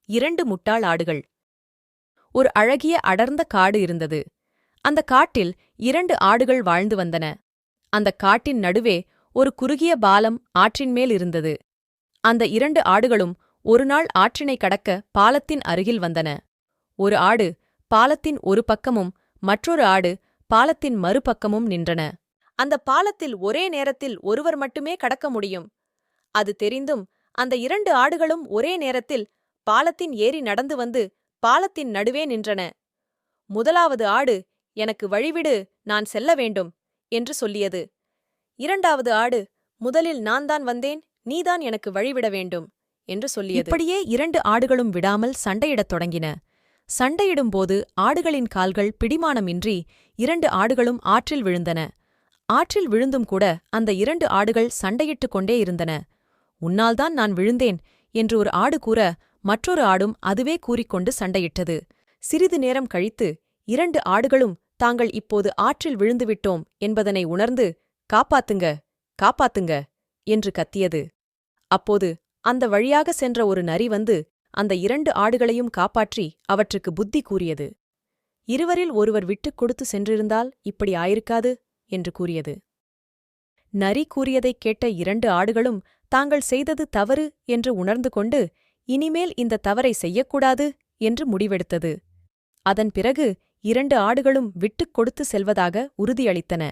2 முட்டாள் ஆடுகள். ஒரு அழகிய அடர்ந்த காடு இருந்தது. அந்த காட்டில் 2 ஆடுகள் வாழ்ந்து வந்தன. அந்த காட்டின் நடுவே ஒரு குறுகிய பாலம் ஆற்றின் மேல் இருந்தது. அந்த 2 ஆடுகளும் ஒருநாள் ஆற்றினை கடக்க பாலத்தின் அருகில் வந்தன. ஒரு ஆடு பாலத்தின் ஒரு பக்கமும் மற்றொரு ஆடு பாலத்தின் மறுபக்கமும் நின்றன. அந்த பாலத்தில் ஒரே நேரத்தில் ஒருவர் மட்டுமே கடக்க முடியும். அது தெரிந்தும் அந்த 2 ஆடுகளும் ஒரே நேரத்தில் பாலத்தின் ஏறி நடந்து வந்து பாலத்தின் நடுவே நின்றன. முதலாவது ஆடு, எனக்கு வழிவிடு, நான் செல்ல வேண்டும் என்று சொல்லியது. 2வது ஆடு, முதலில் நான்தான் வந்தேன், நீதான் எனக்கு வழிவிட வேண்டும் என்று சொல்லியது. இப்படியே 2 ஆடுகளும் விடாமல் சண்டையிடத் தொடங்கின. சண்டையிடும்போது ஆடுகளின் கால்கள் பிடிமானமின்றி 2 ஆடுகளும் ஆற்றில் விழுந்தன. ஆற்றில் விழுந்தும் கூட அந்த 2 ஆடுகள் சண்டையிட்டுக் கொண்டே இருந்தன. உன்னால்தான் நான் விழுந்தேன் என்று ஒரு ஆடு கூற, மற்றொரு ஆடும் அதுவே கூறிக்கொண்டு சண்டையிட்டது. சிறிது நேரம் கழித்து 2 ஆடுகளும் தாங்கள் இப்போது ஆற்றில் விழுந்துவிட்டோம் என்பதனை உணர்ந்து, காப்பாத்துங்க, காப்பாத்துங்க என்று கத்தியது. அப்போது அந்த வழியாக சென்ற ஒரு நரி வந்து அந்த 2 ஆடுகளையும் காப்பாற்றி அவற்றுக்கு புத்தி கூறியது. இருவரில் ஒருவர் விட்டுக் கொடுத்து சென்றிருந்தால் இப்படி ஆயிருக்காது என்று கூறியது. நரி கூறியதைக் கேட்ட 2 ஆடுகளும் தாங்கள் செய்தது தவறு என்று உணர்ந்து கொண்டு, இனிமேல் இந்த தவறை செய்யக்கூடாது என்று முடிவெடுத்தது. அதன் பிறகு 2 ஆடுகளும் விட்டுக் கொடுத்து செல்வதாக உறுதியளித்தன.